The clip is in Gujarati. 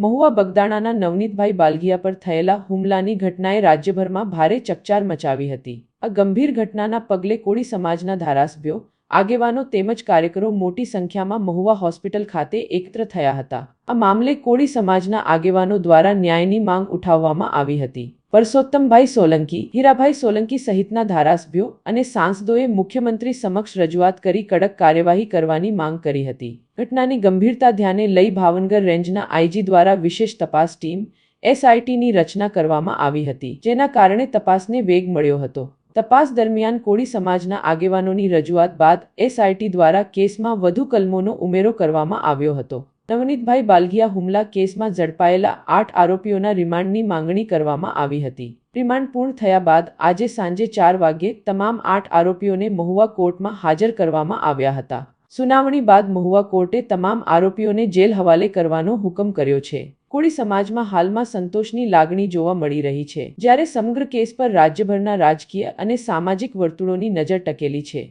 મહુવા બગદાણાના નવનીતભાઈ બાલગીયા પર થયેલા હુમલાની ઘટનાએ રાજ્યભરમાં ભારે ચકચાર મચાવી હતી। આ ગંભીર ઘટનાના પગલે કોળી સમાજના ધારાસભ્યો, આગેવાનો તેમજ કાર્યકરો મોટી સંખ્યામાં મહુવા હોસ્પિટલ ખાતે એકત્ર થયા હતા। આ મામલે કોળી સમાજના આગેવાનો દ્વારા ન્યાયની માંગ ઉઠાવવામાં આવી હતી। પરસોત્તમભાઈ સોલંકી, હીરાભાઈ સોલંકી સહિતના ધારાસભ્યો અને સાંસદોએ મુખ્યમંત્રી સમક્ષ રજૂઆત કરી કડક કાર્યવાહી કરવાની માંગ કરી હતી। ઘટનાની ગંભીરતા ધ્યાને લઈ ભાવનગર રેન્જના આઈજી દ્વારા વિશેષ તપાસ ટીમ SITની રચના કરવામાં આવી હતી, જેના કારણે તપાસને વેગ મળ્યો હતો। તપાસ દરમિયાન કોળી સમાજના આગેવાનોની રજૂઆત બાદ SIT દ્વારા કેસમાં વધુ કલમોનો ઉમેરો કરવામાં આવ્યો હતો। નવનીતભાઈ બાલગીયા હુમલા કેસમાં ઝડપાયેલા 8 આરોપીઓના રિમાન્ડની માંગણી કરવામાં આવી હતી। રિમાન્ડ પૂર્ણ થયા બાદ આજે સાંજે 4 વાગ્યે તમામ 8 આરોપીઓને મહુવા કોર્ટમાં હાજર કરવામાં આવ્યા હતા। સુનાવણી બાદ મહુવા કોર્ટે તમામ આરોપીઓને જેલ હવાલે કરવાનો હુકમ કર્યો છે। કોળી સમાજમાં હાલમાં સંતોષની લાગણી જોવા મળી રહી છે, જ્યારે સમગ્ર કેસ પર રાજ્યભરના રાજકીય અને સામાજિક વર્તુળોની નજર ટકેલી છે।